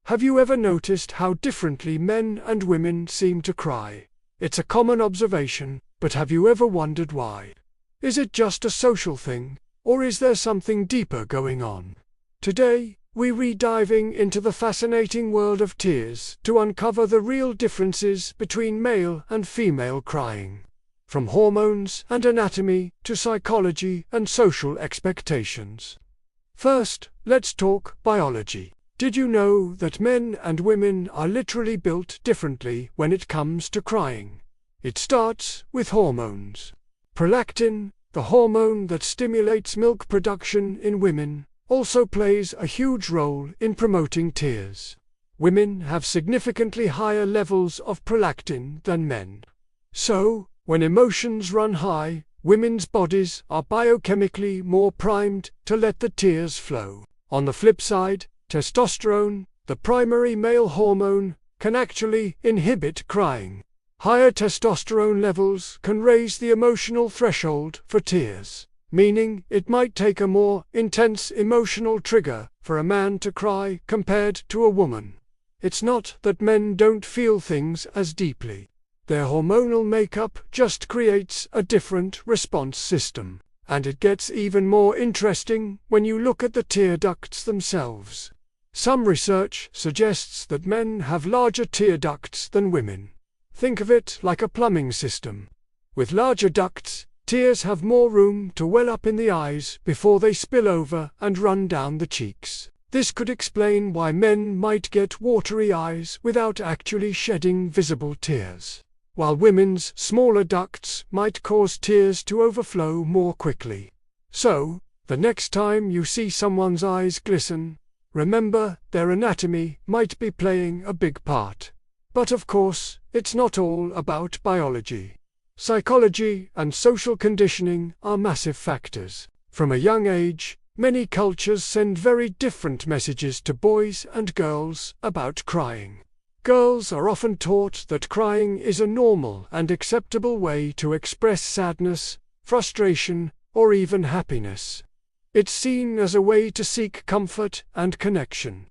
Have you ever noticed how differently men and women seem to cry? It's a common observation, but have you ever wondered why? Is it just a social thing, or is there something deeper going on? Today, we're diving into the fascinating world of tears to uncover the real differences between male and female crying. From hormones and anatomy to psychology and social expectations. First, let's talk biology. Did you know that men and women are literally built differently when it comes to crying? It starts with hormones. Prolactin, the hormone that stimulates milk production in women, also plays a huge role in promoting tears. Women have significantly higher levels of prolactin than men. So, when emotions run high, women's bodies are biochemically more primed to let the tears flow. On the flip side, testosterone, the primary male hormone, can actually inhibit crying. Higher testosterone levels can raise the emotional threshold for tears, meaning it might take a more intense emotional trigger for a man to cry compared to a woman. It's not that men don't feel things as deeply. Their hormonal makeup just creates a different response system. And it gets even more interesting when you look at the tear ducts themselves. Some research suggests that men have larger tear ducts than women. Think of it like a plumbing system. With larger ducts, tears have more room to well up in the eyes before they spill over and run down the cheeks. This could explain why men might get watery eyes without actually shedding visible tears, while women's smaller ducts might cause tears to overflow more quickly. So, the next time you see someone's eyes glisten, remember their anatomy might be playing a big part. But of course, it's not all about biology. Psychology and social conditioning are massive factors. From a young age, many cultures send very different messages to boys and girls about crying. Girls are often taught that crying is a normal and acceptable way to express sadness, frustration, or even happiness. It's seen as a way to seek comfort and connection.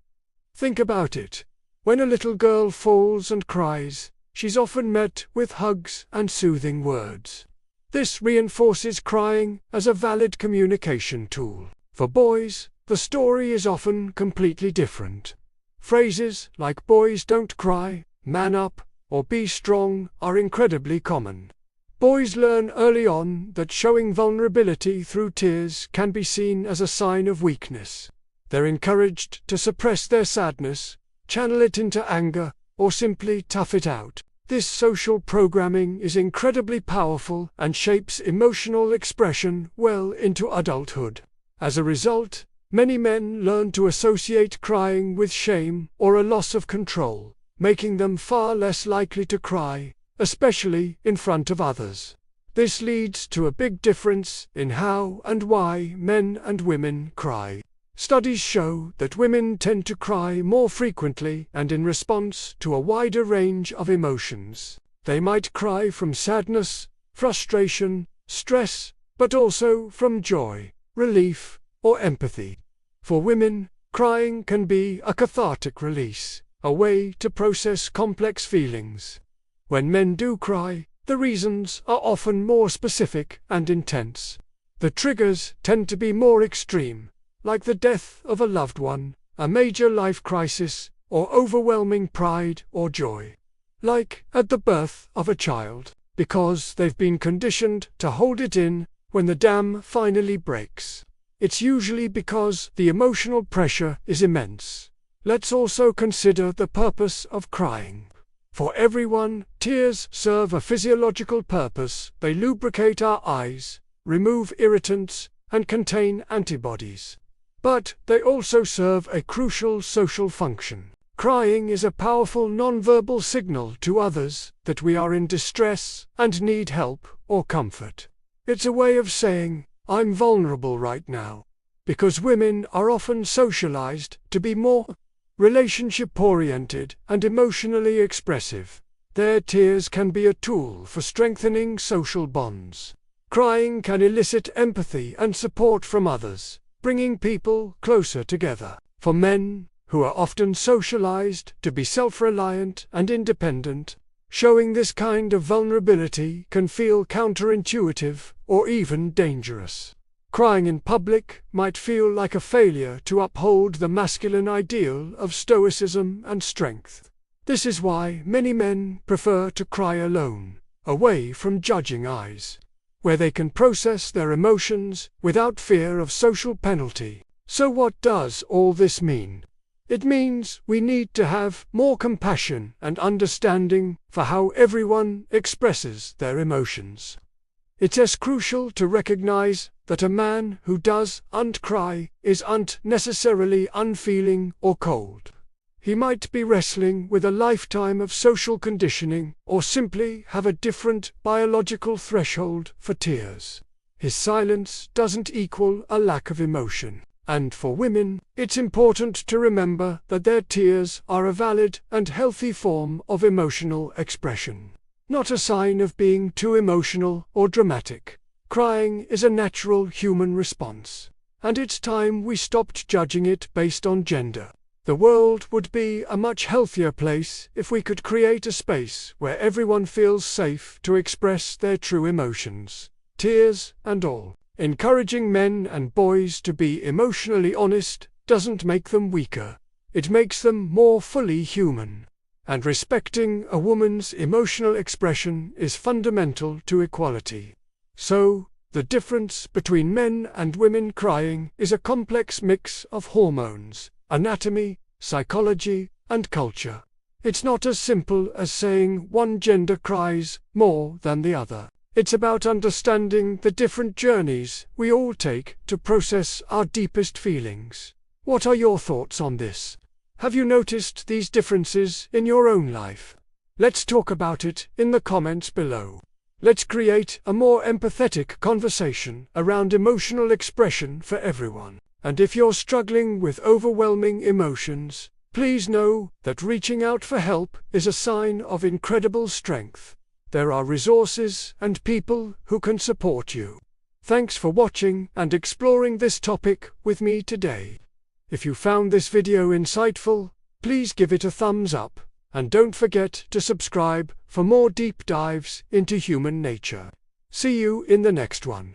Think about it. When a little girl falls and cries, she's often met with hugs and soothing words. This reinforces crying as a valid communication tool. For boys, the story is often completely different. Phrases like "boys don't cry," "man up," or "be strong" are incredibly common. Boys learn early on that showing vulnerability through tears can be seen as a sign of weakness. They're encouraged to suppress their sadness, channel it into anger, or simply tough it out. This social programming is incredibly powerful and shapes emotional expression well into adulthood. As a result, many men learn to associate crying with shame or a loss of control, making them far less likely to cry, especially in front of others. This leads to a big difference in how and why men and women cry. Studies show that women tend to cry more frequently and in response to a wider range of emotions. They might cry from sadness, frustration, stress, but also from joy, relief, or empathy. For women, crying can be a cathartic release, a way to process complex feelings. When men do cry, the reasons are often more specific and intense. The triggers tend to be more extreme, like the death of a loved one, a major life crisis, or overwhelming pride or joy. Like at the birth of a child, because they've been conditioned to hold it in when the dam finally breaks. It's usually because the emotional pressure is immense. Let's also consider the purpose of crying. For everyone, tears serve a physiological purpose. They lubricate our eyes, remove irritants, and contain antibodies. But they also serve a crucial social function. Crying is a powerful nonverbal signal to others that we are in distress and need help or comfort. It's a way of saying, "I'm vulnerable right now." Because women are often socialized to be more relationship-oriented and emotionally expressive, their tears can be a tool for strengthening social bonds. Crying can elicit empathy and support from others, bringing people closer together. For men, who are often socialized to be self-reliant and independent. Showing this kind of vulnerability can feel counterintuitive or even dangerous. Crying in public might feel like a failure to uphold the masculine ideal of stoicism and strength. This is why many men prefer to cry alone, away from judging eyes, where they can process their emotions without fear of social penalty. So what does all this mean? It means we need to have more compassion and understanding for how everyone expresses their emotions. It's as crucial to recognize that a man who doesn't cry isn't necessarily unfeeling or cold. He might be wrestling with a lifetime of social conditioning or simply have a different biological threshold for tears. His silence doesn't equal a lack of emotion. And for women, it's important to remember that their tears are a valid and healthy form of emotional expression, not a sign of being too emotional or dramatic. Crying is a natural human response, and it's time we stopped judging it based on gender. The world would be a much healthier place if we could create a space where everyone feels safe to express their true emotions, tears and all. Encouraging men and boys to be emotionally honest doesn't make them weaker. It makes them more fully human. And respecting a woman's emotional expression is fundamental to equality. So, the difference between men and women crying is a complex mix of hormones, anatomy, psychology, and culture. It's not as simple as saying one gender cries more than the other. It's about understanding the different journeys we all take to process our deepest feelings. What are your thoughts on this? Have you noticed these differences in your own life? Let's talk about it in the comments below. Let's create a more empathetic conversation around emotional expression for everyone. And if you're struggling with overwhelming emotions, please know that reaching out for help is a sign of incredible strength. There are resources and people who can support you. Thanks for watching and exploring this topic with me today. If you found this video insightful, please give it a thumbs up, and don't forget to subscribe for more deep dives into human nature. See you in the next one.